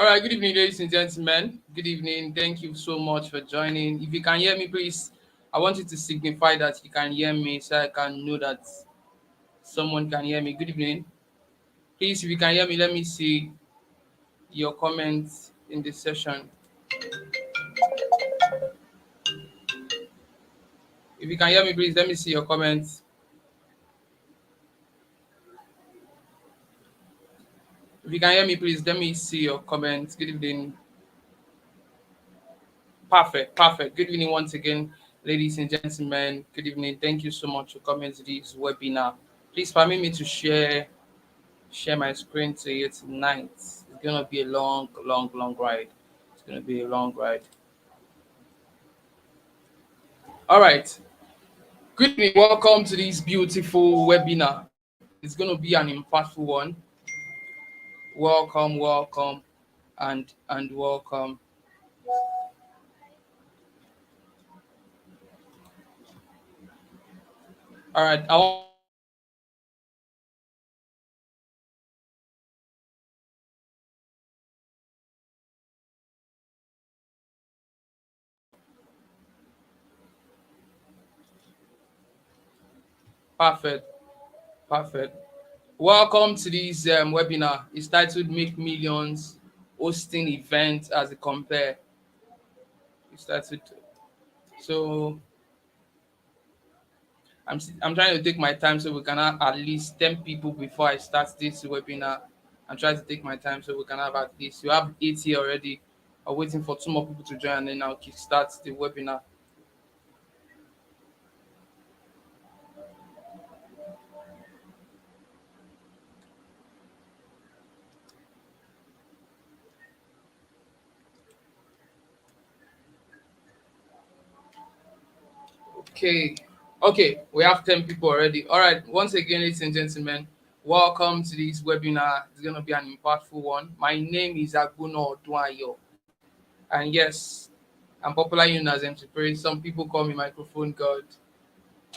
All right, good evening, ladies and gentlemen. Good evening. Thank you so much for joining. If you can hear me, please, I want you to signify that you can hear me so I can know that someone can hear me. Good evening. Please, if you can hear me, let me see your comments in this session. If you can hear me, please, let me see your comments. If you can hear me, please, let me see your comments. Good evening. Perfect, perfect. Good evening once again, ladies and gentlemen. Good evening. Thank you so much for coming to this webinar. Please permit me to share my screen to you tonight. It's gonna be a long ride. It's gonna be a long ride. All right. Good evening. Welcome to this beautiful webinar. It's gonna be an impactful one. Welcome, welcome, and welcome. All right. I want perfect, perfect. Welcome to this webinar. It's titled "Make Millions Hosting Events as a Compare." It's titled. So I'm trying to take my time so we can have at least 10 people before I start this webinar. I'm trying to take my time so we can have at least you have 8 here already. I'm waiting for two more people to join and then I'll start the webinar. Okay. Okay, we have 10 people already. All right. Once again, ladies and gentlemen, welcome to this webinar. It's going to be an impactful one. My name is Agbuno Oduayo. And yes, I'm popularly known as Emcee. Some people call me Microphone God.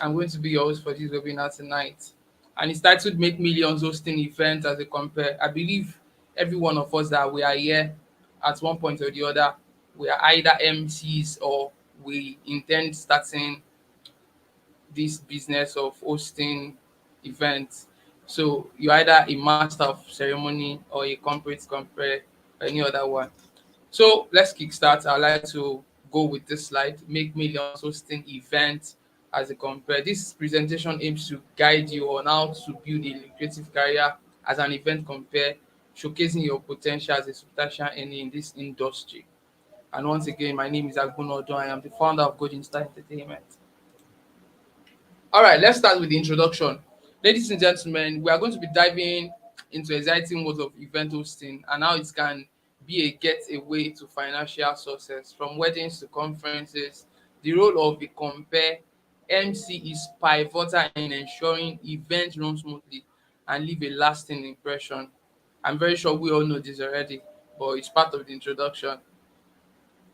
I'm going to be your host for this webinar tonight. And it's titled Make Millions Hosting Events as a Compare. I believe every one of us that we are here at one point or the other, we are either MCs or we intend starting this business of hosting events. So you're either a master of ceremony or a corporate compare or any other one. So let's kickstart. I'd like to go with this slide, make millions hosting events as a compare. This presentation aims to guide you on how to build a lucrative career as an event compare, showcasing your potential as a substantial earner in this industry. And once again, my name is Agbuno Odo. I am the founder of Golden Star Entertainment. All right, let's start with the introduction. Ladies and gentlemen, we are going to be diving into exciting worlds of event hosting and how it can be a getaway to financial success from weddings to conferences. The role of the compare MC is pivotal in ensuring events run smoothly and leave a lasting impression. I'm very sure we all know this already, but it's part of the introduction.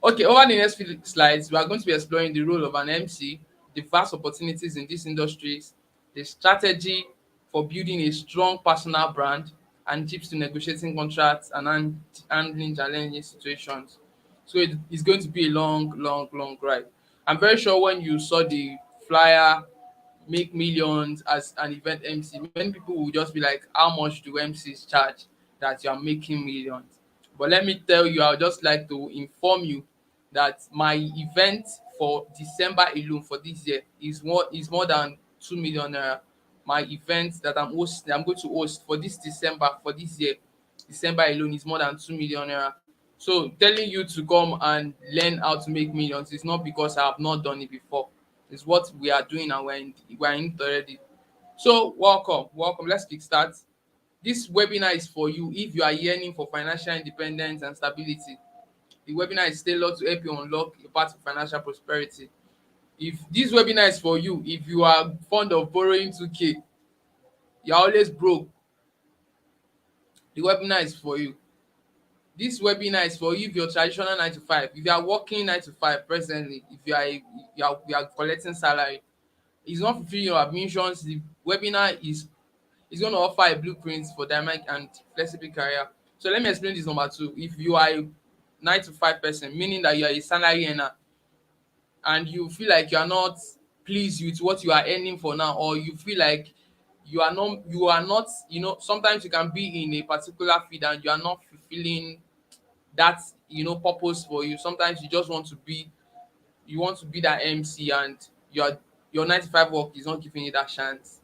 Okay, over the next few slides, we are going to be exploring the role of an MC, the vast opportunities in these industries, the strategy for building a strong personal brand, and tips to negotiating contracts and handling challenging situations. So it's going to be a long ride. I'm very sure when you saw the flyer make millions as an event MC, many people will just be like, how much do MCs charge that you are making millions? But let me tell you, I would just like to inform you that my event for December alone for this year is more than 2 million naira. My event that I'm going to host for this December for this year, December alone is more than 2 million naira. So telling you to come and learn how to make millions is not because I have not done it before. It's what we are doing and we're in it already. So welcome, welcome. Let's kickstart. This webinar is for you if you are yearning for financial independence and stability. The webinar is tailored to help you unlock a path to financial prosperity. If this webinar is for you, if you are fond of borrowing 2K, you're always broke, the webinar is for you. This webinar is for you if you're traditional 9 to 5. If you are working 9 to 5 presently, if you are collecting salary, it's not fulfilling your admissions. The webinar is going to offer a blueprint for dynamic and flexible career. So let me explain this number two. If you are a 9 to 5 person, meaning that you are a salary earner and you feel like you are not pleased with what you are earning for now, or you feel like you are not, sometimes you can be in a particular field and you are not fulfilling that purpose for you. Sometimes you want to be that MC, and your 9 to 5 work is not giving you that chance.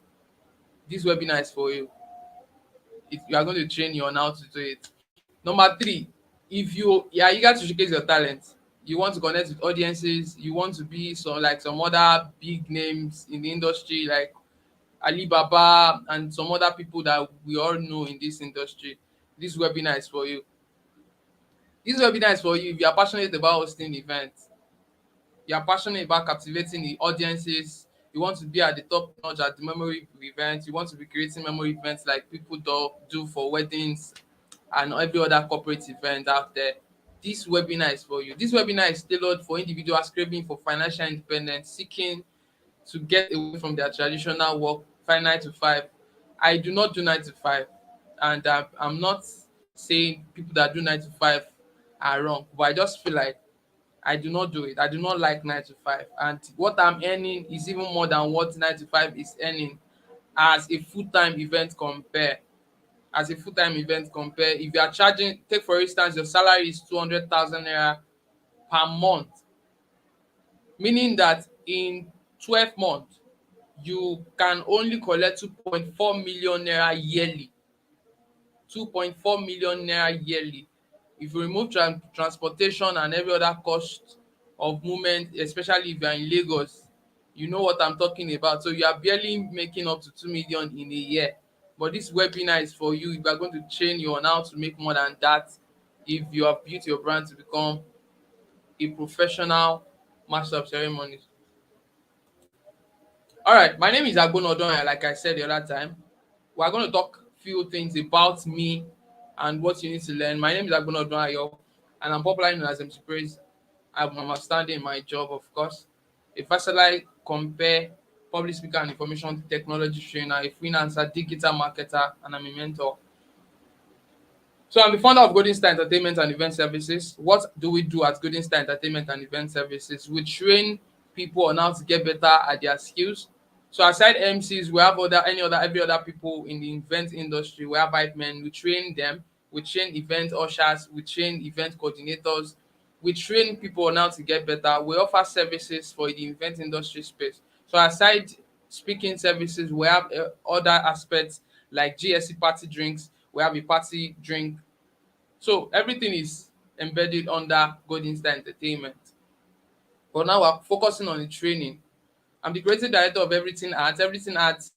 This webinar is for you. You are going to train you on how to do it. Number three, if you are eager to showcase your talent, you want to connect with audiences, you want to be some other big names in the industry like Alibaba and some other people that we all know in this industry, this webinar is for you. This webinar is for you if you are passionate about hosting events, you are passionate about captivating the audiences, you want to be at the top notch at the memory events, you want to be creating memory events like people do for weddings and every other corporate event out there. This webinar is for you. This webinar is tailored for individuals craving for financial independence, seeking to get away from their traditional work, 9 to 5. I do not do 9 to 5, and I'm not saying people that do 9 to 5 are wrong, but I just feel like I do not do it. I do not like 9 to 5, and what I'm earning is even more than what 9 to 5 is earning as a full-time event compare. As a full-time event compare, if you are charging, take for instance, your salary is 200,000 naira per month, meaning that in 12 months you can only collect 2.4 million naira yearly. 2.4 million naira yearly. If you remove transportation and every other cost of movement, especially if you are in Lagos, you know what I'm talking about. So you are barely making up to 2 million in a year. But this webinar is for you. We are going to train you on how to make more than that if you have built your brand to become a professional master of ceremonies. All right, my name is Agbon Odonya, like I said the other time. We're going to talk few things about me and what you need to learn. My name is Agbon Odonya, and I'm popularly known as Emcee. I'm outstanding in my job, of course. A versatile compare public speaker and information technology trainer, a freelancer, digital marketer, and I'm a mentor. So I'm the founder of Golden Star Entertainment and Event Services. What do we do at Golden Star Entertainment and Event Services? We train people on how to get better at their skills. So aside MCs, we have every other people in the event industry. We have hype men. We train them. We train event ushers. We train event coordinators. We train people on how to get better. We offer services for the event industry space. So aside speaking services, we have other aspects like GSC party drinks. We have a party drink. So everything is embedded under Golden Star Entertainment. But now we're focusing on the training. I'm the creative director of Everything Arts. Everything Arts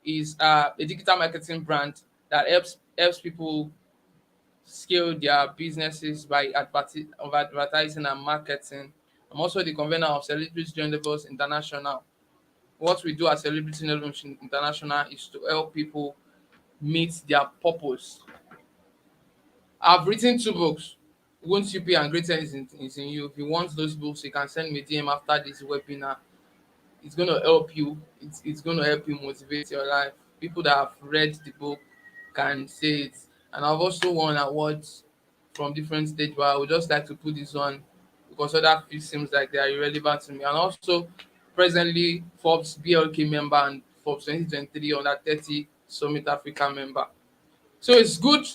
is a digital marketing brand that helps people scale their businesses by advertising and marketing. I'm also the convener of Celebrity Journals International. What we do at Celebrity Journals International is to help people meet their purpose. I've written 2 books. Won't You Pay and Greatness is in You. If you want those books, you can send me a DM after this webinar. It's going to help you. It's going to help you motivate your life. People that have read the book can say it. And I've also won awards from different states, but I would just like to put this on because other fields seems like they are irrelevant to me. And also, presently, Forbes BLK member and Forbes 2023 under 30 Summit Africa member. So it's good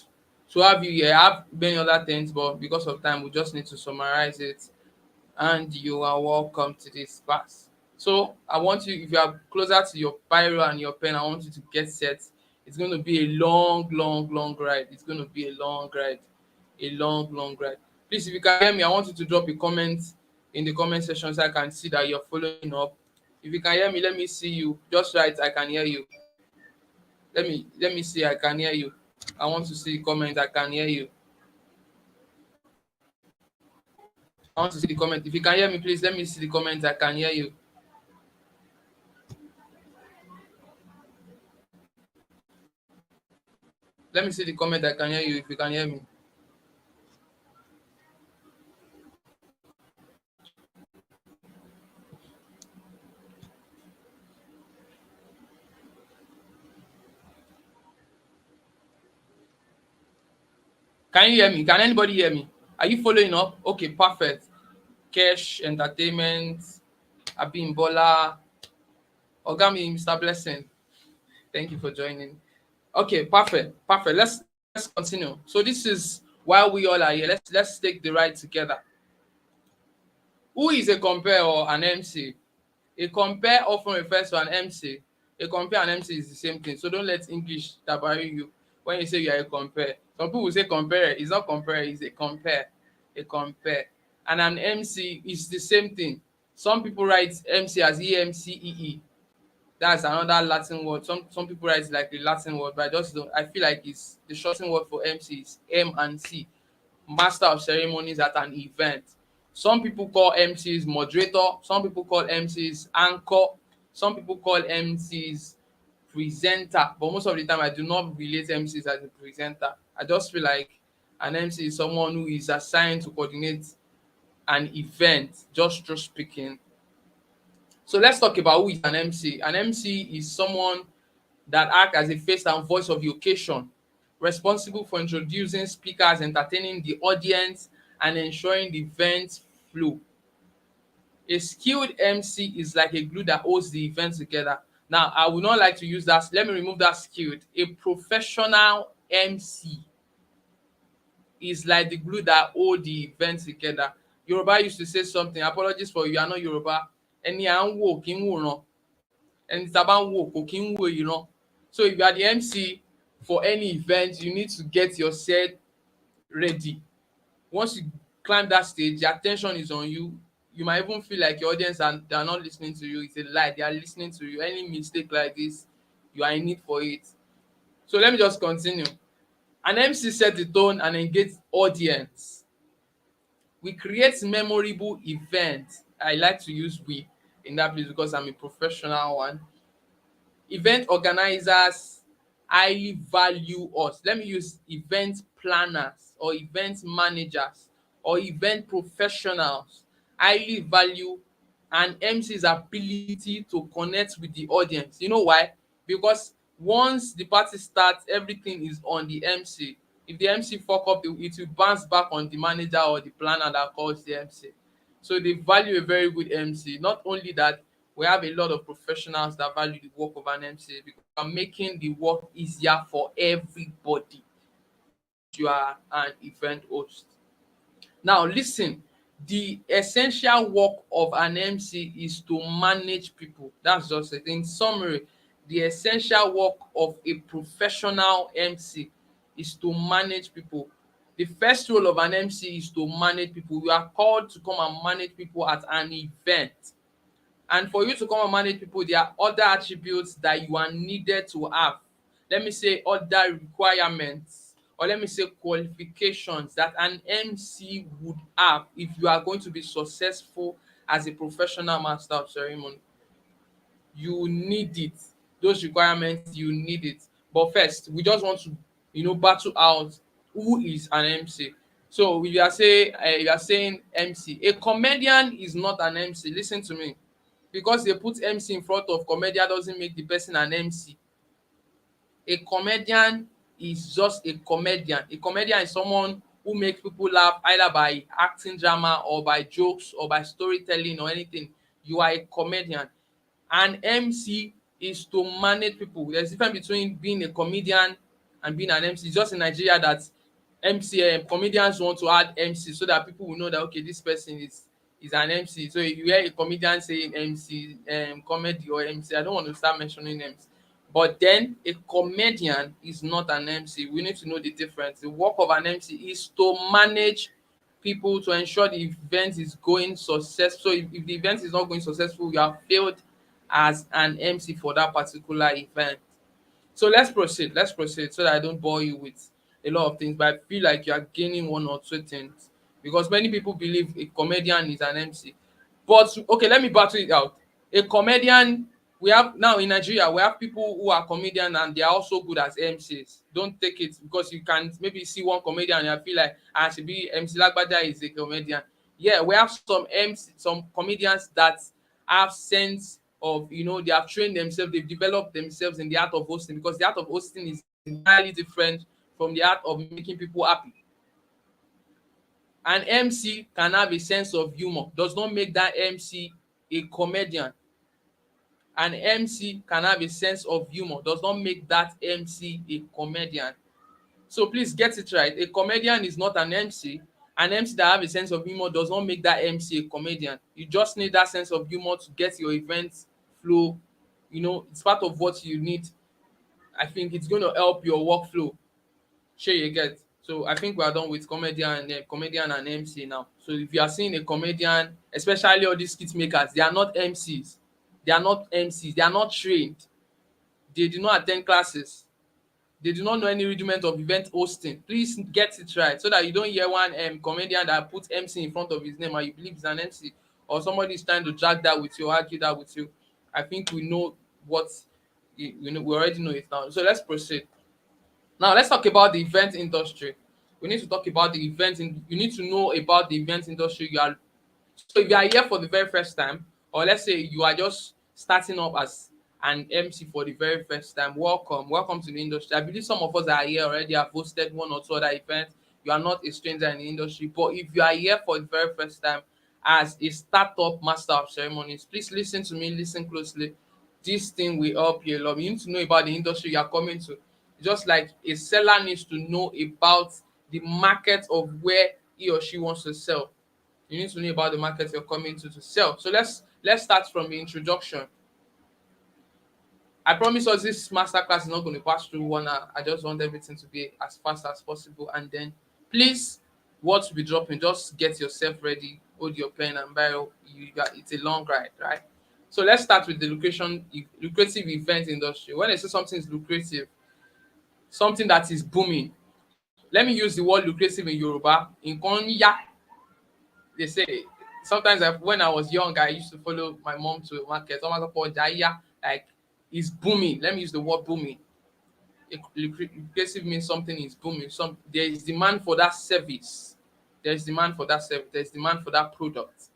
to have you here. I have many other things, but because of time, we just need to summarize it. And you are welcome to this class. So I want you, if you are closer to your biro and your pen, I want you to get set. It's going to be a long, long, long ride. It's going to be a long ride. A long, long ride. Please, if you can hear me, I want you to drop a comment in the comment section so I can see that you're following up. If you can hear me, let me see you. Just right, I can hear you. Let me see, I can hear you. I want to see the comment, I can hear you. I want to see the comment. If you can hear me, please let me see the comment, I can hear you. Let me see the comment, I can hear you if you can hear me. Can you hear me? Can anybody hear me? Are you following up? Okay, perfect. Cash Entertainment, Abimbola, Ogami, Mr. Blessing. Thank you for joining. Okay, perfect, perfect. Let's continue. So this is why we all are here. Let's take the ride together. Who is a compare or an MC? A compare often refers to an MC. A compare and MC is the same thing. So don't let English tabari you when you say you are a compare. Some people say compare. It's not compare, it's a compare. A compare. And an MC is the same thing. Some people write MC as EMCEE. That's another Latin word. Some people write it like a Latin word, but I just don't. I feel like it's the shortened word for MC is M and C, master of ceremonies at an event. Some people call MCs moderator, some people call MCs anchor, some people call MCs presenter. But most of the time, I do not relate MCs as a presenter. I just feel like an MC is someone who is assigned to coordinate an event, just speaking. So let's talk about who is an MC. An MC is someone that act as a face and voice of the occasion, responsible for introducing speakers, entertaining the audience, and ensuring the event flow. A skilled MC is like a glue that holds the event together. Now, I would not like to use that. Let me remove that skilled. A professional MC is like the glue that hold the event together. Yoruba used to say something. Apologies for you are not Yoruba. Ẹni à ń wò kí ń wòran. Ẹni tá a bá ń wò kò kí ń wò ìran. So if you are the MC for any event, you need to get yourself ready. Once you climb that stage, the attention is on you. You might even feel like your audience are they are not listening to you. It's a lie. They are listening to you. Any mistake like this, you are in need for it. So let me just continue. An MC set the tone and engage audience. We create memorable events. I like to use we in that place because I'm a professional one. Event organizers highly value us. Let me use event planners or event managers or event professionals highly value an MC's ability to connect with the audience. You know why? Because once the party starts, everything is on the MC. If the MC fuck up, it will bounce back on the manager or the planner that calls the MC. So they value a very good MC. Not only that, we have a lot of professionals that value the work of an MC because we are making the work easier for everybody once you are an event host. Now, listen, the essential work of an MC is to manage people. That's just it. In summary, the essential work of a professional MC is to manage people. The first role of an MC is to manage people. You are called to come and manage people at an event. And for you to come and manage people, there are other attributes that you are needed to have. Let me say other requirements, or let me say qualifications that an MC would have if you are going to be successful as a professional master of ceremony. You need it. Those requirements, you need it. But first, we just want to, battle out who is an MC. So if you are saying MC, a comedian is not an MC. Listen to me, because they put MC in front of comedian doesn't make the person an MC. A comedian is just a comedian. A comedian is someone who makes people laugh either by acting drama or by jokes or by storytelling or anything. You are a comedian. An MC is to manage people. There's a difference between being a comedian and being an MC. It's just in Nigeria that comedians want to add MC so that people will know that okay, this person is an MC. So if you hear a comedian saying MC, comedy or MC, I don't want to start mentioning names. But then a comedian is not an MC. We need to know the difference. The work of an MC is to manage people to ensure the event is going successful. So if the event is not going successful, you have failed as an MC for that particular event. So let's proceed. Let's proceed so that I don't bore you with a lot of things. But I feel like you are gaining one or two things because many people believe a comedian is an MC. But okay, let me battle it out. A comedian, we have now in Nigeria, we have people who are comedian and they are also good as MCs. Don't take it because you can maybe see one comedian and I feel like I should be MC Lagbaja is a comedian. Yeah, we have some comedians that have sense of they have trained themselves, they've developed themselves in the art of hosting because the art of hosting is entirely different from the art of making people happy. An MC can have a sense of humor, does not make that MC a comedian. An MC can have a sense of humor, does not make that MC a comedian. So please get it right. A comedian is not an MC. An MC that have a sense of humor does not make that MC a comedian. You just need that sense of humor to get your event flow. You know, it's part of what you need. I think it's going to help your workflow. Sure, you get. So I think we are done with comedian and MC now. So if you are seeing a comedian, especially all these skit makers, they are not MCs. They are not MCs. They are not trained. They do not attend classes. They do not know any rudiment of event hosting. Please get it right so that you don't hear one comedian that puts MC in front of his name and you believe he's an MC, or somebody is trying to drag that with you, argue that with you. I think we know what we know. We already know it now. So let's proceed. Now let's talk about the event industry. We need to talk about the event. You need to know about the event industry. So if you are here for the very first time, or let's say you are just starting up as an MC for the very first time, welcome to the industry. I believe some of us that are here already have hosted one or two other events. You are not a stranger in the industry, but if you are here for the very first time as a startup master of ceremonies, please listen to me, listen closely. This thing will help you a lot. You need to know about the industry you are coming to. Just like a seller needs to know about the market of where he or she wants to sell. You need to know about the market you're coming to sell. So let's start from the introduction. I promise us this masterclass is not going to pass through 1 hour. I just want everything to be as fast as possible. And then please, what will be dropping, just get yourself ready, hold your pen and bio. It's a long ride, right? So let's start with the lucrative event industry. When I say something is lucrative, something that is booming. Let me use the word lucrative in Yoruba. Nkan ya. They say sometimes when I was young, I used to follow my mom to market. Someone called Jaya, like it's booming. Let me use the word booming. Lucrative means something is booming. There is demand for that service. There is demand for that service. There is demand for that product.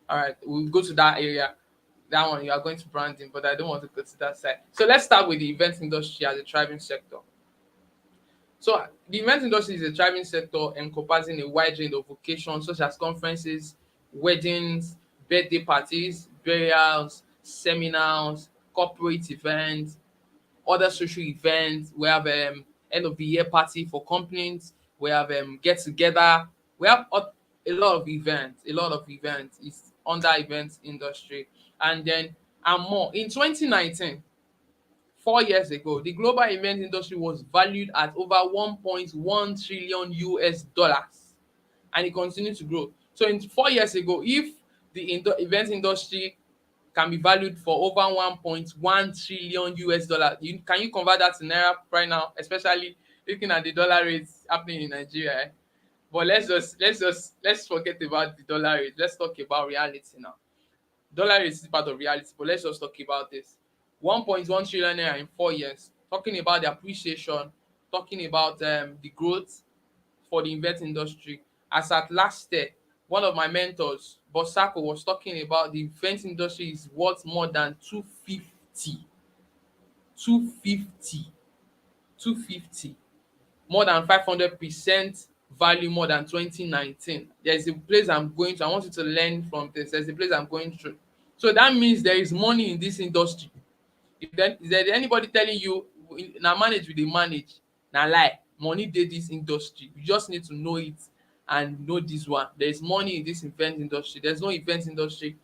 All right, we'll go to that area. That one you are going to branding, but I don't want to go to that side. So let's start with the event industry as a thriving sector. So the event industry is a thriving sector encompassing a wide range of occasions such as conferences, weddings, birthday parties, burials, seminars, corporate events, other social events. We have end of the year party for companies. We have get together. We have a lot of events. A lot of events is under event industry, and then and more. In 2019, 4 years ago, the global event industry was valued at over 1.1 trillion US dollars, and it continues to grow. So, in 4 years ago, if the event industry can be valued for over 1.1 trillion US dollars, can you convert that to naira right now? Especially looking at the dollar rates happening in Nigeria. But let's forget about the dollar rate. Let's talk about reality now. Dollar rate is part of reality, but let's just talk about this. 1.1 trillion naira in 4 years. Talking about the appreciation, talking about the growth for the event industry. As at last year, one of my mentors, Bosako, was talking about the event industry is worth more than 250. 250. 250. More than 500% value more than 2019. There's a place I'm going to. I want you to learn from this. There's a place I'm going through. So that means there is money in this industry. Is there anybody telling you na manage we dey manage? Na lie. Money dey this industry. You just need to know it and know this one. There is money in this event industry. There's no event industry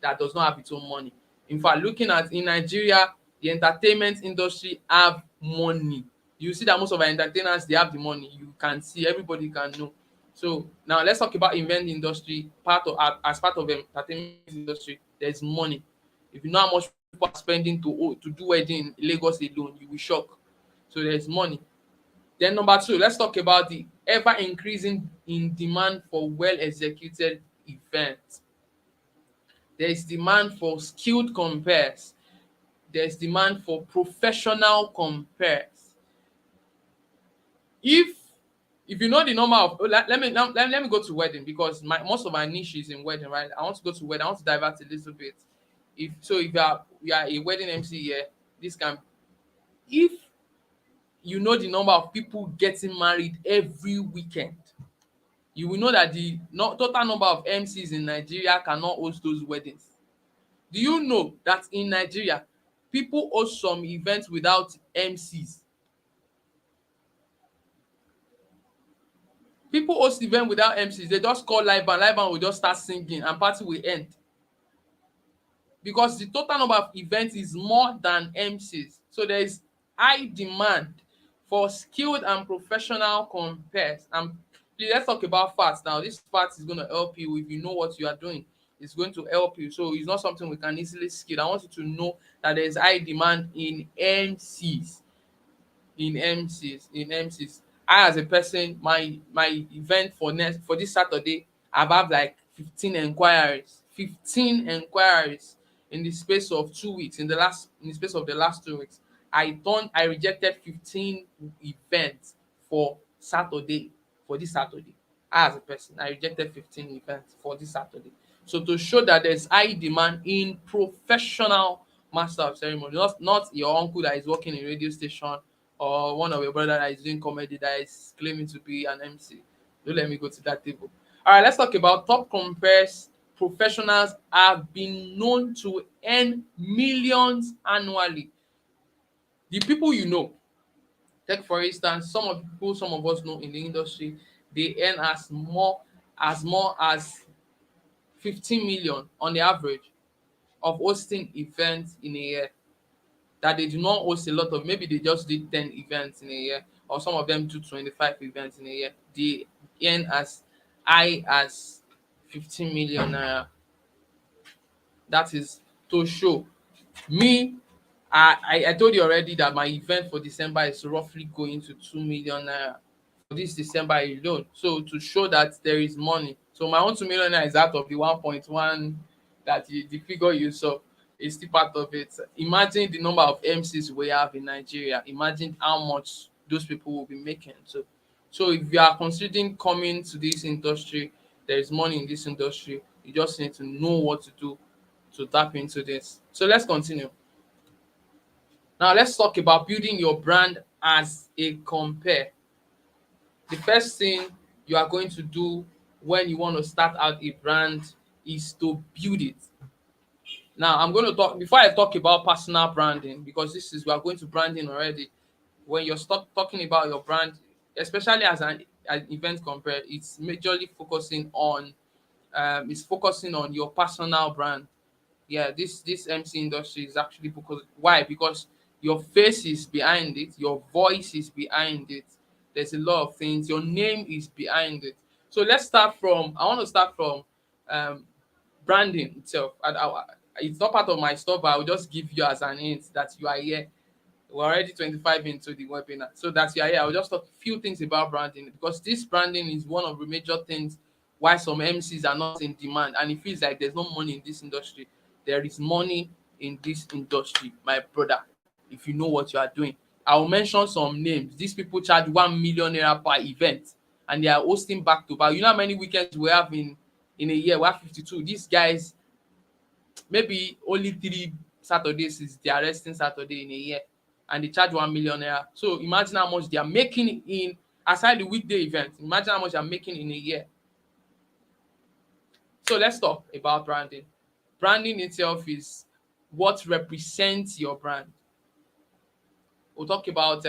that does not have its own money. In fact, looking at in Nigeria, the entertainment industry have money. You see that most of our entertainers, they have the money. You can see, everybody can know. So now let's talk about event industry. As part of entertainment industry, there's money. If you know how much people are spending to do wedding in Lagos alone, you will shock. So there's money. Then number two, let's talk about the ever increasing in demand for well executed events. There is demand for skilled compares. There's demand for professional compares. If you know the number of let me go to wedding, because most of my niche is in wedding, right? I want to go to wedding. I want to divert a little bit. If you are a wedding MC here, this can if you know the number of people getting married every weekend, you will know that the total number of MCs in Nigeria cannot host those weddings. Do you know that in Nigeria, people host some events without MCs? People host event without MCs. They just call live band will just start singing and party will end, because the total number of events is more than MCs. So there is high demand for skilled and professional compares. And please, let's talk about facts now. This part is going to help you if you know what you are doing. It's going to help you. So it's not something we can easily skip. I want you to know that there is high demand in MCs. In MCs. I, as a person, my event for this Saturday, I've had like 15 enquiries. 15 enquiries in the space of 2 weeks. In the space of the last 2 weeks, I rejected 15 events for Saturday. For this Saturday, I, as a person, I rejected 15 events for this Saturday. So to show that there's high demand in professional master of ceremony, not your uncle that is working in a radio station, or one of your brother that is doing comedy that is claiming to be an MC. Don't let me go to that table. All right, let's talk about top compares. Professionals have been known to earn millions annually. The people you know, take for instance, some of us know in the industry, they earn as 15 million on the average of hosting events in a year. That they do not host a lot of, maybe they just did 10 events in a year, or some of them do 25 events in a year. They earn as high as 15 million naira. That is to show. Me, I told you already that my event for December is roughly going to 2 million naira for this December alone. So to show that there is money. So my own 2 million naira is out of the 1.1 that the figure you saw is still part of it. Imagine the number of MCs we have in Nigeria. Imagine how much those people will be making. So if you are considering coming to this industry, there is money in this industry. You just need to know what to do to tap into this. So let's continue. Now let's talk about building your brand as a compare. The first thing you are going to do when you want to start out a brand is to build it. Now I'm going to talk before I talk about personal branding, because this is we are going to branding already. When you're talking about your brand, especially as an event compare, it's majorly focusing on your personal brand. Yeah, this MC industry is actually because why? Because your face is behind it, your voice is behind it. There's a lot of things. Your name is behind it. So let's start from. I want to start from um, branding itself. It's not part of my stuff, but I'll just give you as an hint that you are here. We're already 25 into the webinar. So that's yeah, I'll just talk a few things about branding, because this branding is one of the major things why some MCs are not in demand, and it feels like there's no money in this industry. There is money in this industry, my brother, if you know what you are doing. I'll mention some names. These people charge 1 million naira per event, and they are hosting back to back. You know how many weekends we have in a year? We have 52. These guys, maybe only 3 Saturdays is their resting Saturday in a year, and they charge 1 million naira. So imagine how much they are making in aside the weekday event. Imagine how much they are making in a year. So let's talk about branding. Branding itself is what represents your brand. We'll talk about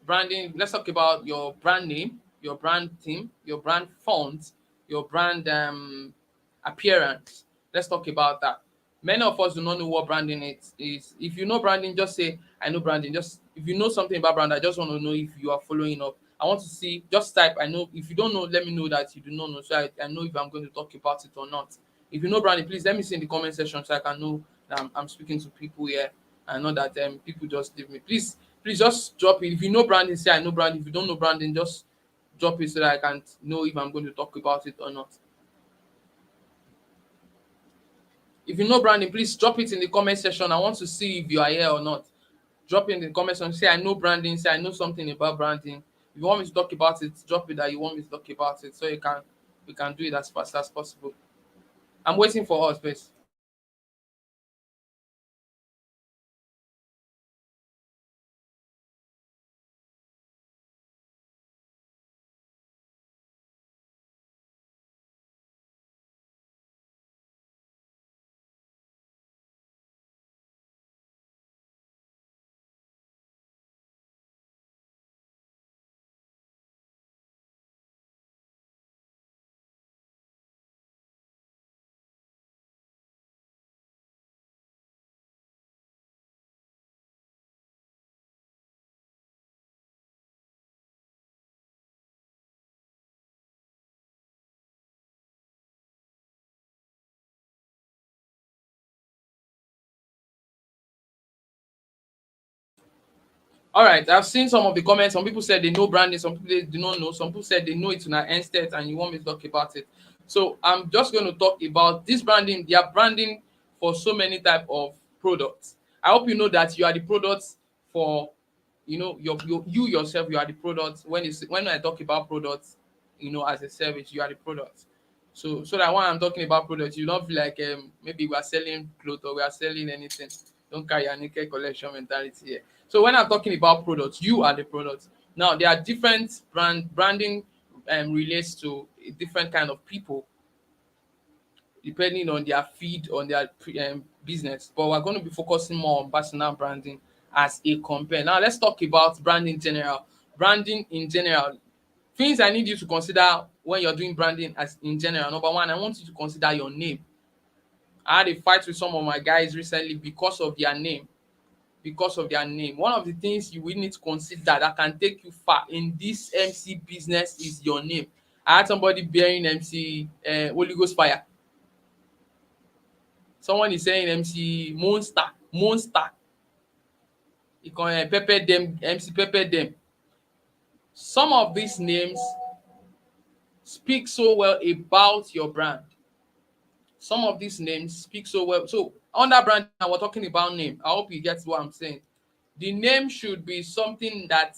branding. Let's talk about your brand name, your brand theme, your brand font, your brand appearance. Let's talk about that. Many of us do not know what branding is. If you know branding, just say I know branding. Just if you know something about brand, I just want to know if you are following up. I want to see. Just type I know. If you don't know, let me know that you do not know, so I know if I'm going to talk about it or not. If you know branding, please let me see in the comment section so I can know that I'm speaking to people here. I know that people just leave me. Please just drop it. If you know branding, say I know branding. If you don't know branding, just drop it so that I can know if I'm going to talk about it or not. If you know branding, please drop it in the comment section. I want to see if you are here or not. Drop it in the comment section. Say I know branding. Say I know something about branding. If you want me to talk about it, drop it that you want me to talk about it, so we can do it as fast as possible. I'm waiting for us, please. All right, I've seen some of the comments. Some people said they know branding, some people they do not know. Some people said they know it to an extent, and you want me to talk about it. So I'm just going to talk about this branding. They are branding for so many type of products. I hope you know that you are the products for, you yourself. You are the product. When I talk about products, as a service, you are the product. So that when I'm talking about products, you don't feel like maybe we are selling clothes or we are selling anything. Don't carry a naked collection mentality here. So when I'm talking about products, you are the product. Now there are different branding relates to a different kind of people depending on their feed on their business. But we're going to be focusing more on personal branding as a compare. Now let's talk about branding in general. Branding in general, things I need you to consider when you're doing branding as in general. Number one, I want you to consider your name. I had a fight with some of my guys recently because of their name. Because of their name. One of the things you will need to consider that can take you far in this MC business is your name. I had somebody bearing MC Holy Ghost Fire. Someone is saying MC Monster. Monster. You can pepper them, MC pepper them. Some of these names speak so well about your brand. Some of these names speak so well. So under brand, now we're talking about name. I hope you get what I'm saying. The name should be something that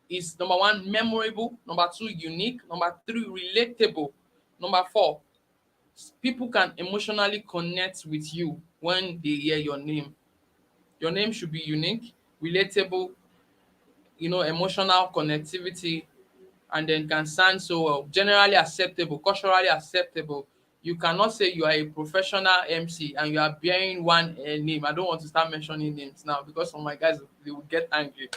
is number one, memorable, number two, unique, number three, relatable, number four, people can emotionally connect with you when they hear your name. Your name should be unique, relatable, emotional connectivity, and then can sound so well, generally acceptable, culturally acceptable. You cannot say you are a professional MC and you are bearing one name. I don't want to start mentioning names now because some of my guys they will get angry.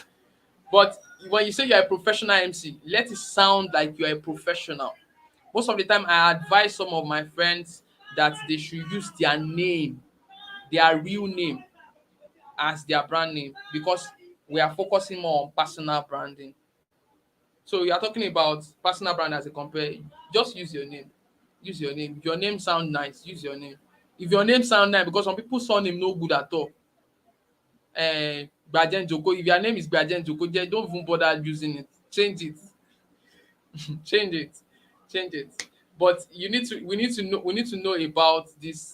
But when you say you're a professional MC, let it sound like you're a professional. Most of the time, I advise some of my friends that they should use their name, their real name, as their brand name because we are focusing more on personal branding. So you are talking about personal brand as a compare. Just use your name. Use your name. If your name sound nice, use your name. If your name sound nice, because some people surname no good at all. Gbajen Joko. If your name is Gbajen Joko, then don't even bother using it. Change it. Change it. Change it. But we need to know about this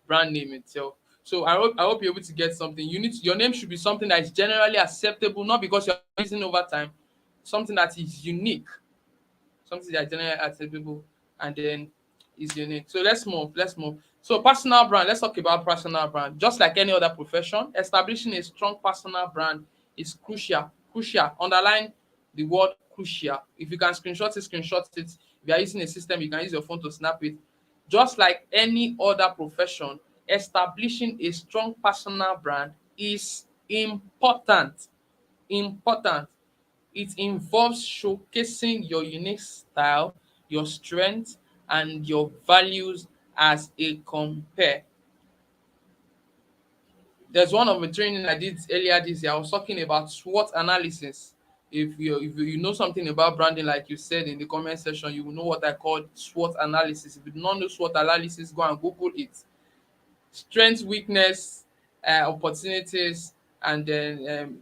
brand name itself. So I hope you're able to get something. Your name should be something that is generally acceptable, not because you're using over time, something that is unique, something that generally acceptable and then is unique. So let's move. Let's move. So personal brand. Let's talk about personal brand. Just like any other profession, establishing a strong personal brand is crucial. Crucial. Underline the word crucial. If you can screenshot it, screenshot it. If you are using a system, you can use your phone to snap it. Just like any other profession, establishing a strong personal brand is important. Important. It involves showcasing your unique style, your strengths, and your values as a compare. There's one of the training I did earlier this year. I was talking about SWOT analysis. If you know something about branding, like you said in the comment section, you will know what I call SWOT analysis. If you do not know SWOT analysis, go and Google it. Strength, weakness, opportunities, and then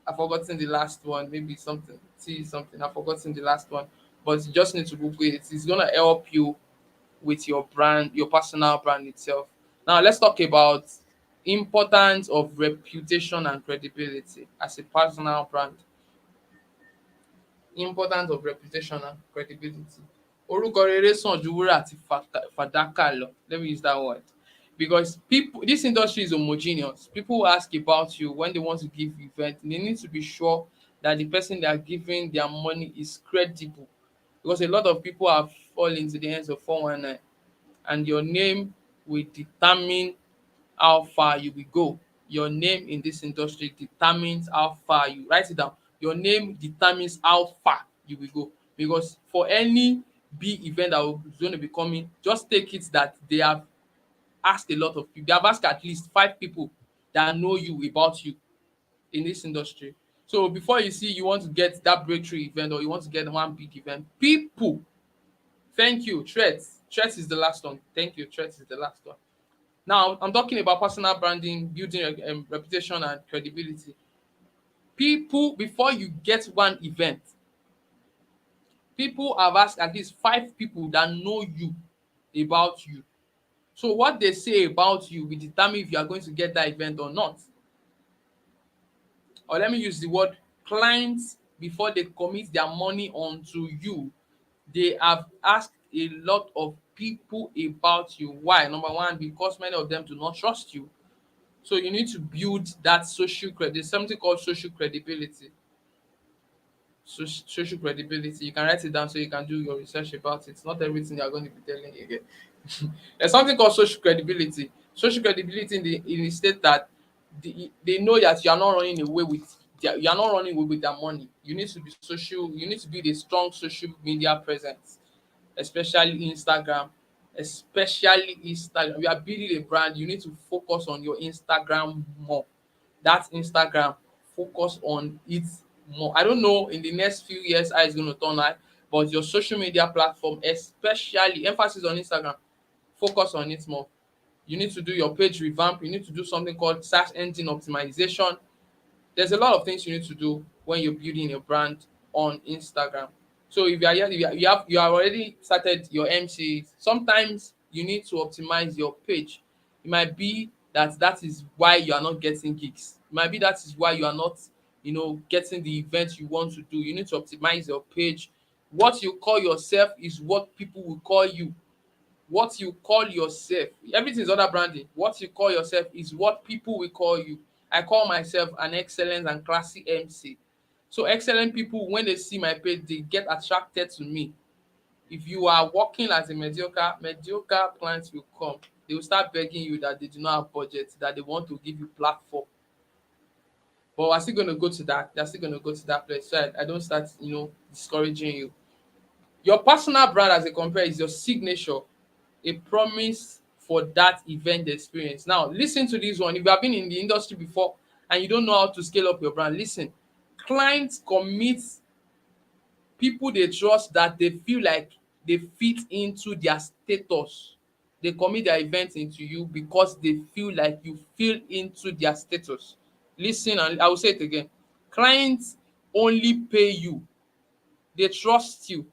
I've forgotten the last one. Maybe something, see something. I've forgotten the last one, but you just need to Google it. It's gonna help you with your brand, your personal brand itself. Now let's talk about importance of reputation and credibility as a personal brand. Importance of reputation and credibility. Orúkọ rere sàn ju wúrà àti fàdákà lọ. Let me use that word. Because people, this industry is homogeneous. People will ask about you when they want to give event. They need to be sure that the person they are giving their money is credible. Because a lot of people have fallen into the hands of 419, and your name will determine how far you will go. Your name in this industry determines how far you write it down. Your name determines how far you will go. Because for any big event that is going to be coming, just take it that they have asked a lot of people. They have asked at least 5 people that know you about you in this industry. So before you see you want to get that breakthrough event or you want to get one big event, people, thank you, threats. Threats is the last one. Thank you, threats is the last one. Now, I'm talking about personal branding, building reputation and credibility. People, before you get one event, people have asked at least 5 people that know you about you. So what they say about you will determine if you are going to get that event or not. Or let me use the word clients, before they commit their money onto you, they have asked a lot of people about you. Why? Number one, because many of them do not trust you. So you need to build that social credit. There's something called social credibility. Social credibility. You can write it down so you can do your research about it. Not everything they are going to be telling you again. There's something called social credibility. Social credibility in the state that they know that you are not running away with you are not running away with their money. You need to be social. You need to build a strong social media presence, especially Instagram. Especially Instagram. You are building a brand. You need to focus on your Instagram more. That Instagram, focus on it more. I don't know in the next few years how it's going to turn out, but your social media platform, especially emphasis on Instagram, focus on it more. You need to do your page revamp. You need to do something called search engine optimization. There's a lot of things you need to do when you're building a brand on Instagram. So if you have already started your MC, sometimes you need to optimize your page. It might be that that is why you are not getting gigs. It might be that is why you are not, getting the events you want to do. You need to optimize your page. What you call yourself is what people will call you. What you call yourself, everything is other branding. What you call yourself is what people will call you. I call myself an excellent and classy MC. So excellent people, when they see my page, they get attracted to me. If you are working as a mediocre clients will come. They will start begging you that they do not have budget, that they want to give you platform. But we're still going to go to that. They're still going to go to that place. So I don't start, discouraging you. Your personal brand as a compare is your signature, a promise for that event experience. Now, listen to this one. If you have been in the industry before and you don't know how to scale up your brand, listen. Clients commit people they trust that they feel like they fit into their status. They commit their event into you because they feel like you fit into their status. Listen, and I will say it again. Clients only pay you, they trust you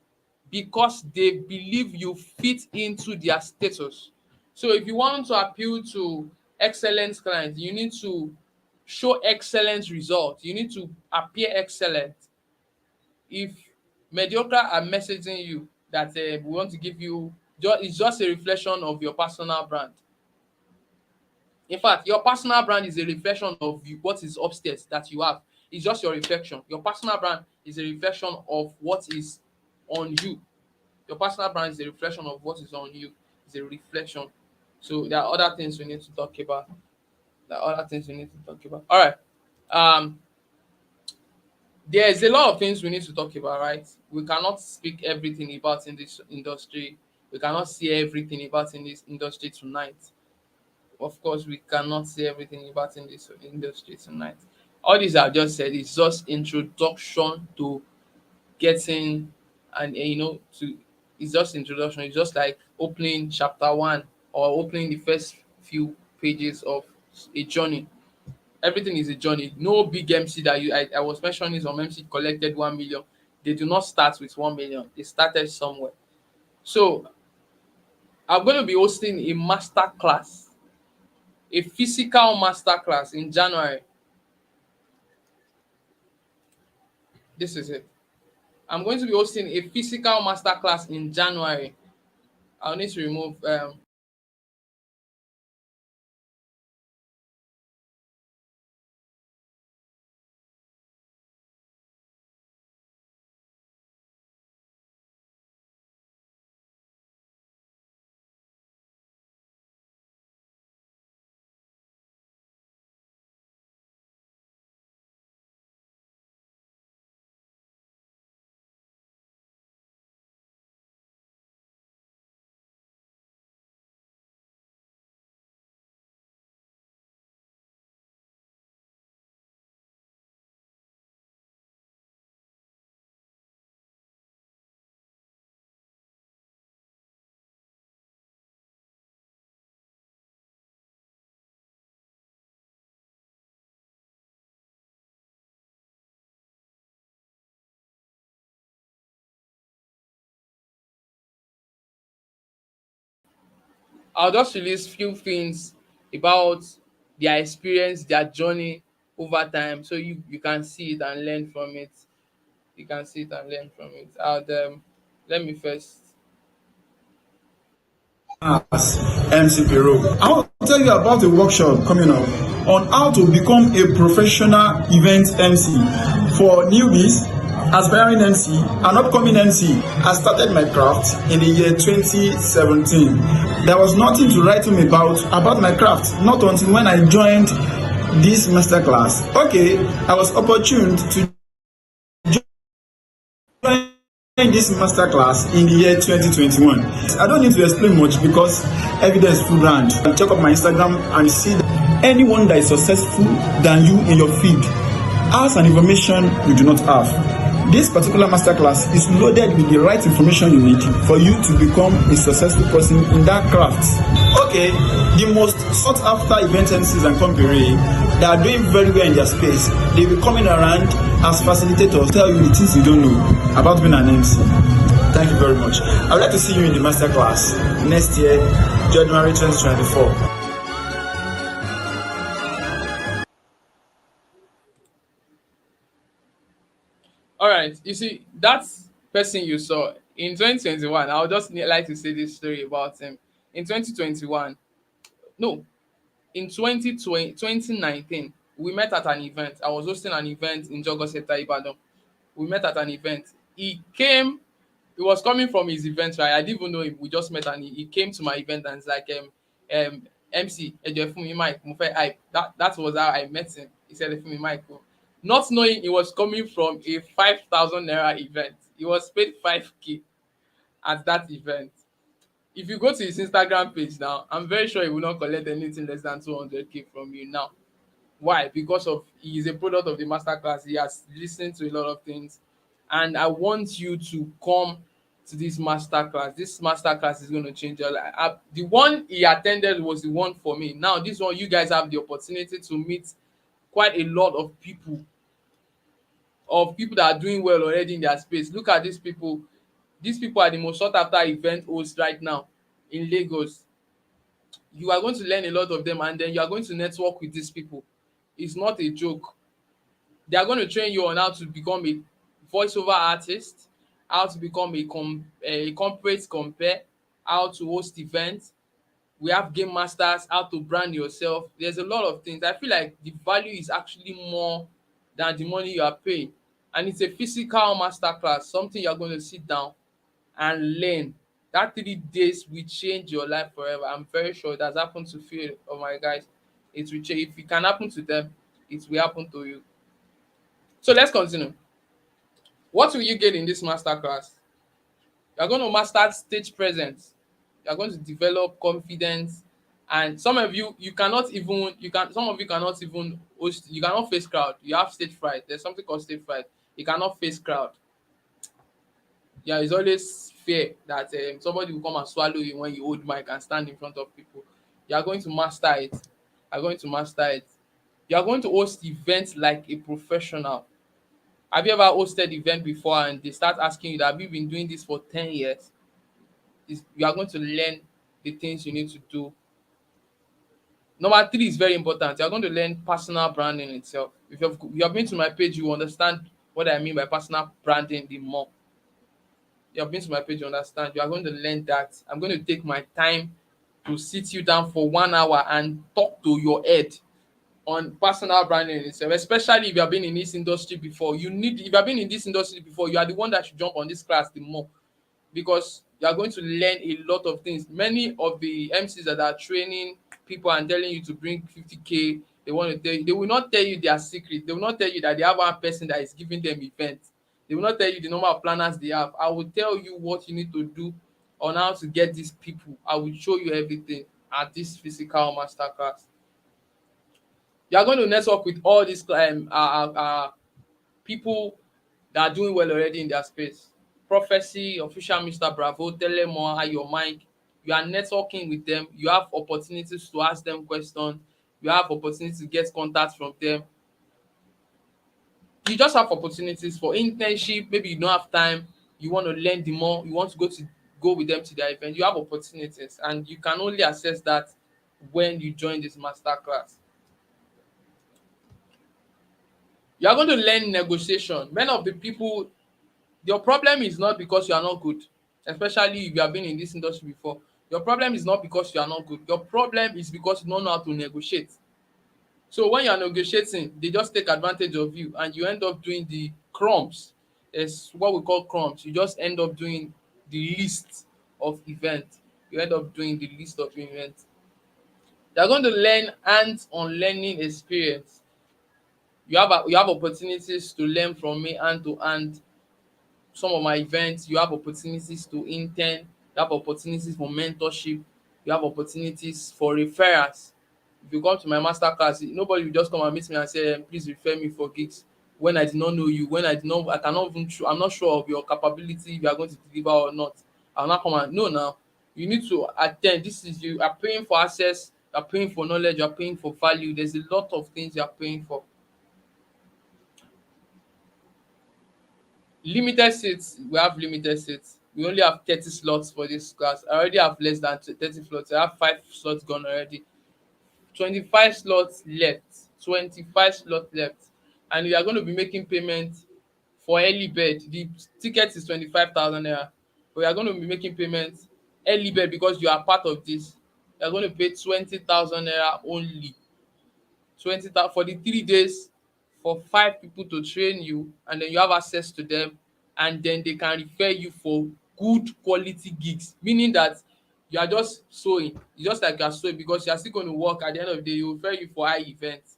because they believe you fit into their status. So if you want to appeal to excellent clients, you need to show excellent results. You need to appear excellent. If mediocre are messaging you that we want to give you, it's just a reflection of your personal brand. In fact, your personal brand is a reflection of you, what is upstairs that you have. It's just your reflection. Your personal brand is a reflection of what is on you. Your personal brand is a reflection of what is on you. It's a reflection. So there are other things we need to talk about. There are other things we need to talk about. All right. Um, there's a lot of things we need to talk about, right? We cannot speak everything about in this industry. We cannot see everything about in this industry tonight. Of course, we cannot say everything about in this industry tonight. All these I've just said is just introduction to getting and to it's just introduction. It's just like opening chapter one or opening the first few pages of a journey. Everything is a journey. No big MC that I was mentioning some MC collected 1 million. They do not start with 1 million. They started somewhere. So I'm going to be hosting a master class, a physical master class in January. This is it. I'm going to be hosting a physical master class in January. I'll need to remove I'll just release few things about their experience, their journey over time, so you can see it and learn from it. You can see it and learn from it. And let me first. As MC Peru. I want to tell you about a workshop coming up on how to become a professional event MC for newbies, aspiring MC, and upcoming MC. I started my craft in the year 2017. There was nothing to write home about my craft, not until when I joined this masterclass. Okay, I was opportuned to join this masterclass in the year 2021. I don't need to explain much because evidence full ground. Check out my Instagram and see that anyone that is successful than you in your field has an information you do not have. This particular masterclass is loaded with the right information you need for you to become a successful person in that craft. Okay, the most sought after event MCs and Compere that are doing very well in their space, they will be coming around as facilitators, tell you the things you don't know about being an MC. Thank you very much. I would like to see you in the masterclass next year, January 2024. All right, you see that person you saw in 2021. I would just like to say this story about him. In 2021, no, in 2020, 2019, we met at an event. I was hosting an event in Jogoseta, Ibadan. We met at an event. He was coming from his event, right? I didn't even know him. We just met and he came to my event and it's like, MC, Ejo fún mi mic, mo fẹ́ hype. That was how I met him. He said, fún mi mic. Not knowing he was coming from a 5,000 naira event. He was paid 5K at that event. If you go to his Instagram page now, I'm very sure he will not collect anything less than 200K from you now. Why? Because of he is a product of the masterclass. He has listened to a lot of things, and I want you to come to this masterclass. This masterclass is going to change your life. The one he attended was the one for me. Now, this one you guys have the opportunity to meet quite a lot of people that are doing well already in their space. Look at these people. These people are the most sought after event hosts right now in Lagos. You are going to learn a lot of them, and then you are going to network with these people. It's not a joke. They are going to train you on how to become a voiceover artist, how to become a corporate compare, how to host events. We have game masters, how to brand yourself. There's a lot of things. I feel like the value is actually more than the money you are paying. And it's a physical masterclass, something you're going to sit down and learn. That 3 days will change your life forever. I'm very sure it has happened to few of my guys. It will change. If it can happen to them, it will happen to you. So let's continue. What will you get in this masterclass? You're going to master stage presence. You're going to develop confidence. And some of you cannot even some of you cannot even host, you cannot face crowd. You have stage fright. There's something called stage fright. You cannot face crowd. Yeah, it's always fear that somebody will come and swallow you when you hold mic and stand in front of people. You are going to master it. You are going to master it. You are going to host events like a professional. Have you ever hosted event before and they start asking you that have you been doing this for 10 years? You are going to learn the things you need to do. Number three is very important. You are going to learn personal branding itself. If you have been to my page, you understand what I mean by personal branding the more. You have been to my page, you understand. You are going to learn that. I'm going to take my time to sit you down for 1 hour and talk to your head on personal branding itself, especially if you have been in this industry before. If you have been in this industry before, you are the one that should jump on this class the more, because you are going to learn a lot of things. Many of the MCs that are training people and telling you to bring 50K, they want to tell you, they will not tell you their secret. They will not tell you that they have one person that is giving them events. They will not tell you the number of planners they have. I will tell you what you need to do on how to get these people. I will show you everything at this physical masterclass. You are going to network with all these people that are doing well already in their space. Prophecy, official Mr. Bravo, Telemo, your mic. You are networking with them. You have opportunities to ask them questions. You have opportunities to get contacts from them. You just have opportunities for internship. Maybe you don't have time. You want to learn the more. You want to go with them to their event. You have opportunities, and you can only access that when you join this master class. You are going to learn negotiation. Many of the people, your problem is not because you are not good, especially if you have been in this industry before. Your problem is not because you are not good. Your problem is because you don't know how to negotiate. So when you are negotiating, they just take advantage of you, and you end up doing the crumbs. It's what we call crumbs. You just end up doing the list of events. You end up doing the list of events. You are going to learn hands-on learning experience. You have opportunities to learn from me hand to hand. Some of my events, you have opportunities to intern, you have opportunities for mentorship, you have opportunities for referrals. If you come to my master class, nobody will just come and meet me and say, please refer me for gigs when I did not know you, when I did not, I cannot even, I'm not sure of your capability, if you are going to deliver or not. I'll not come and no now. You need to attend. This is, you are paying for access, you are paying for knowledge, you are paying for value. There's a lot of things you are paying for. Limited seats, we have limited seats. We only have 30 slots for this class. I already have less than 30 slots. I have 5 slots gone already. 25 slots left. 25 slots left. And we are going to be making payment for early bird. The ticket is 25,000 naira. But we are going to be making payment early bird because you are part of this. You are going to pay 20,000 naira only. 20,000 for the 3 days, for 5 people to train you, and then you have access to them, and then they can refer you for good quality gigs, meaning that you are just sewing. It's just like you are sewing because you are still going to work. At the end of the day, you refer you for high events.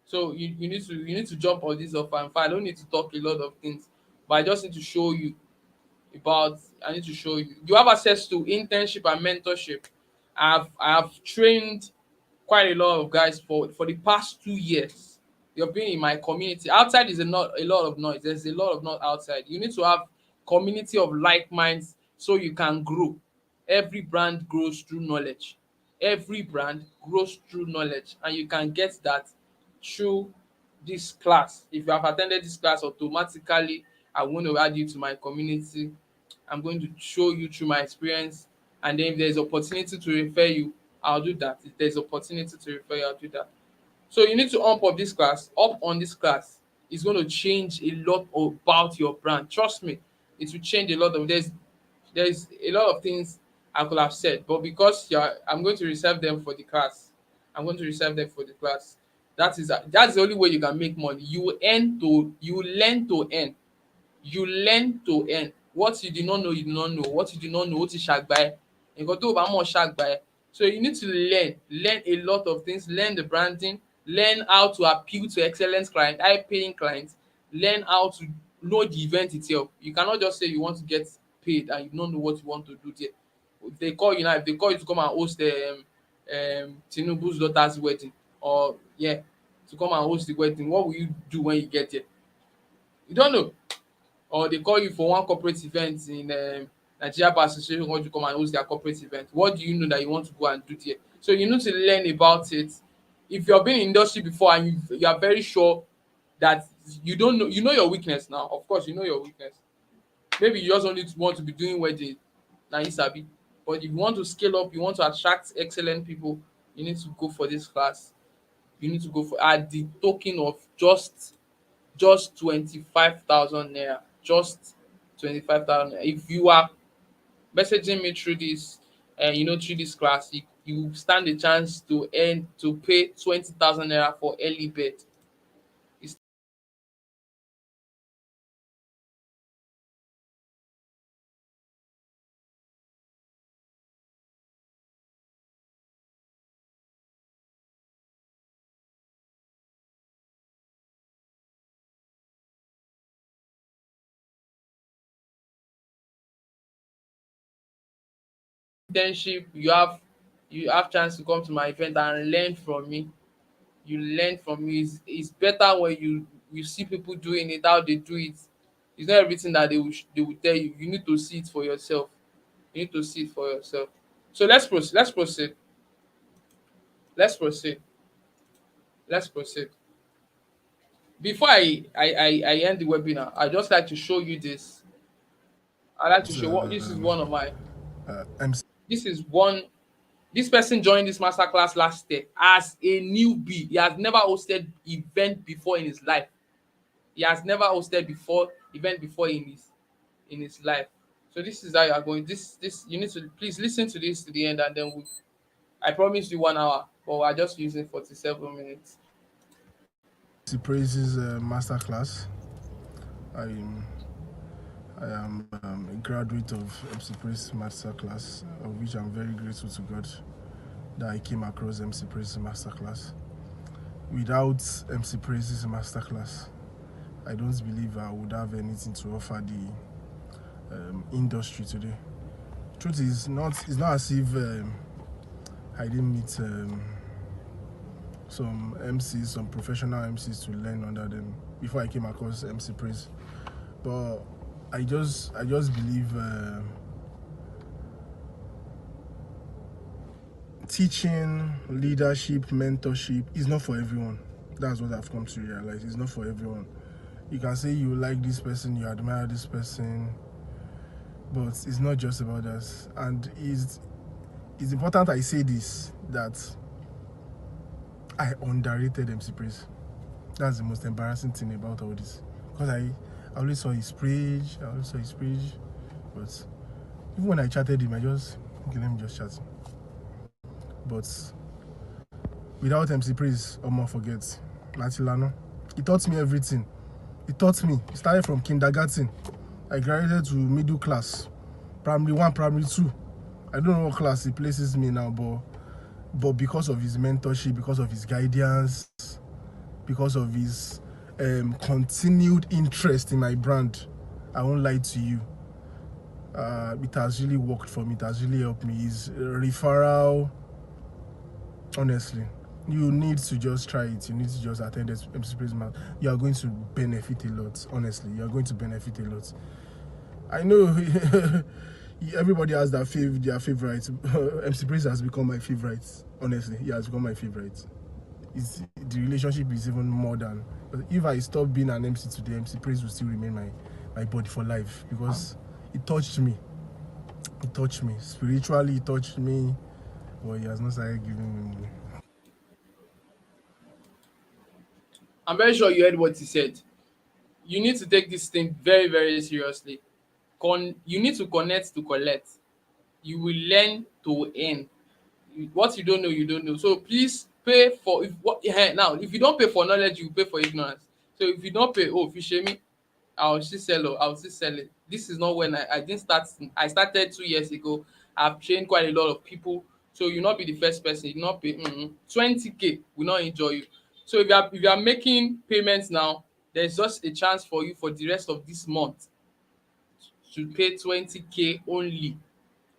So you need to jump on this offer. In fact, I don't need to talk a lot of things, but I just need to show you about, I need to show you. You have access to internship and mentorship. I have trained quite a lot of guys for the past 2 years. You've been in my community. Outside is a lot of noise. There's a lot of noise outside. You need to have community of like minds so you can grow. Every brand grows through knowledge. Every brand grows through knowledge, and you can get that through this class. If you have attended this class, automatically I'm going to add you to my community. I'm going to show you through my experience, and then if there's opportunity to refer you, I'll do that. If there's opportunity to refer you, I'll do that. So you need to up on this class. Up on this class is going to change a lot about your brand. Trust me, it will change a lot of. There's a lot of things I could have said, but because I'm going to reserve them for the class. I'm going to reserve them for the class. That's the only way you can make money. You learn to earn. You learn to earn. What you did not know, you did not know. What you did not know, ó ti ṣàgbá ẹ. Nǹkan tó o bá mọ̀ ṣàgbá ẹ. So you need to learn a lot of things, learn the branding, learn how to appeal to excellent clients, high paying clients, learn how to know the event itself. You cannot just say you want to get paid and you don't know what you want to do there. If they call you now, if they call you to come and host Tinubu's daughter's wedding, or yeah, to come and host the wedding, what will you do when you get there? You don't know. Or they call you for one corporate event in Nigeria Bar Association, want you to come and host their corporate event. What do you know that you want to go and do there? So you need to learn about it. If you've been in industry before and you are very sure that you don't know, you know your weakness now. Of course, you know your weakness. Maybe you just only want to be doing wedding, na you sabi. But if you want to scale up, you want to attract excellent people, you need to go for this class. You need to go for at the token of just 25,000 naira. Just 25,000. If you are messaging me through this, through this class, you stand a chance to pay 20,000 naira for early bird. It's internship. You have chance to come to my event and learn from me. You learn from me. It's better when you see people doing it, how they do it. It's not everything that they will tell you. You need to see it for yourself. You need to see it for yourself. So let's proceed. Let's proceed. Let's proceed. Let's proceed. Before I end the webinar, I just like to show you this. I like to show what this is one of my. MC. This is one. This person joined this masterclass last year as a newbie. He has never hosted event before in his life. He has never hosted before event before in his life. So this is how you are going. This you need to please listen to this to the end, and then I promise you 1 hour, but we're just using 47 minutes. Praises masterclass. I I am a graduate of MC Praise Masterclass, of which I'm very grateful to God that I came across MC Praise Masterclass. Without MC Praises Masterclass, I don't believe I would have anything to offer the industry today. Truth is, it's not as if I didn't meet some MCs, some professional MCs to learn under them before I came across MC Praise. But I just believe teaching, leadership, mentorship is not for everyone. That's what I've come to realize. It's not for everyone. You can say you like this person, you admire this person, but it's not just about that. And it's important I say this, that I underrated MC Praise. That's the most embarrassing thing about all this. Because I always saw his page, but even when I chatted him, I just, okay, let me just chat. But without MC Praise, Omo forget. Natilano. He taught me everything. He taught me. He started from kindergarten. I graduated to middle class. Primary 1, primary 2. I don't know what class he places me now, but because of his mentorship, because of his guidance, because of his continued interest in my brand, I won't lie to you. It has really worked for me. It has really helped me. His referral, honestly, you need to just try it. You need to just attend this MC Praise Month. You are going to benefit a lot. Honestly, you are going to benefit a lot. I know everybody has their favorite. MC Praise has become my favorite. Honestly, he has become my favorite. The relationship is even more than. If I stop being an MC today, MC Praise will still remain my body for life, because it touched me. It touched me spiritually. It touched me. But he has not started giving me money. I'm very sure you heard what he said. You need to take this thing very, very seriously. You need to connect to collect. You will learn to earn. What you don't know, you don't know. So please pay for now. If you don't pay for knowledge, you pay for ignorance. So if you don't pay, oh, if you shame me, I'll still sell. I'll still sell it. This is not when I didn't start. I started 2 years ago. I've trained quite a lot of people. So you not be the first person. You not pay 20K. Will not enjoy you. So if you are making payments now, there's just a chance for you for the rest of this month to pay 20K only.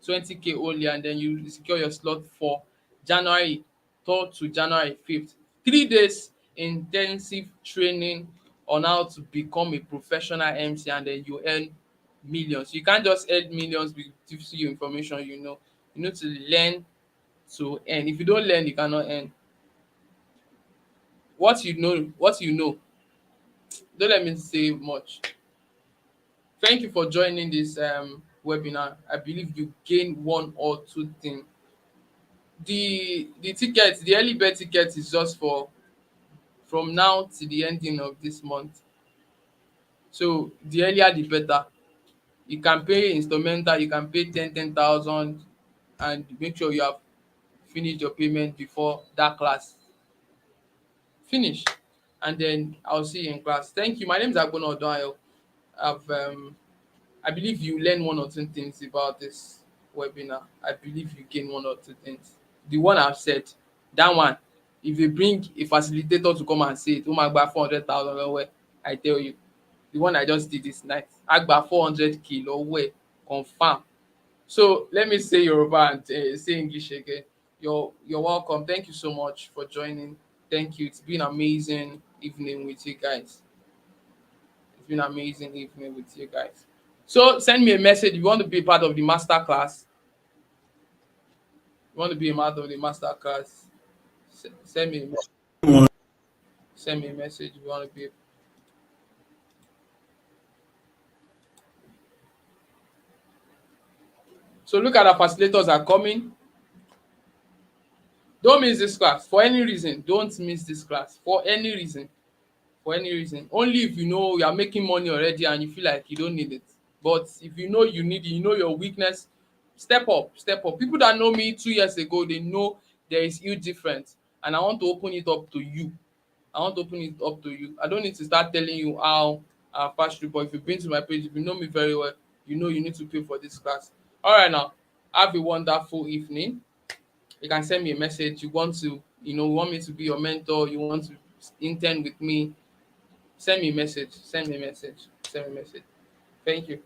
20K only, and then you secure your slot for January 3rd to January 5th. 3 days intensive training on how to become a professional MC, and then you earn millions. You can't just earn millions with gives you information, you know. You need to learn to earn. If you don't learn, you cannot earn. What you know. Don't let me say much. Thank you for joining this webinar. I believe you gain one or two things. The early bird ticket is just for from now to the ending of this month. So the earlier the better. You can pay instrumental, you can pay 10,000, and make sure you have finished your payment before that class finish. And then I'll see you in class. Thank you. My name is Agbono Odoayo. I've I believe you learn one or two things about this webinar. I believe you gain one or two things. The one I've said, that one, if they bring a facilitator to come and say it, oh my God, 400,000 where I tell you, the one I just did this night, Agba 400K where confirm. So let me say Yoruba and say English again. You're welcome. Thank you so much for joining. Thank you. It's been amazing evening with you guys. It's been amazing evening with you guys. So send me a message if you want to be part of the master class. You want to be a part of the master class? Send me a message. Send me a message if you want to be. So look at our facilitators are coming. Don't miss this class for any reason. Don't miss this class for any reason. For any reason. Only if you know you are making money already and you feel like you don't need it. But if you know you need it, you know your weakness, step up, step up. People that know me 2 years ago, they know there is huge difference. And I want to open it up to you. I want to open it up to you. I don't need to start telling you how I pass through, but if you've been to my page, if you know me very well, you know you need to pay for this class. All right, now, have a wonderful evening. You can send me a message. You want to, want me to be your mentor, you want to intern with me, send me a message. Send me a message. Send me a message. Thank you.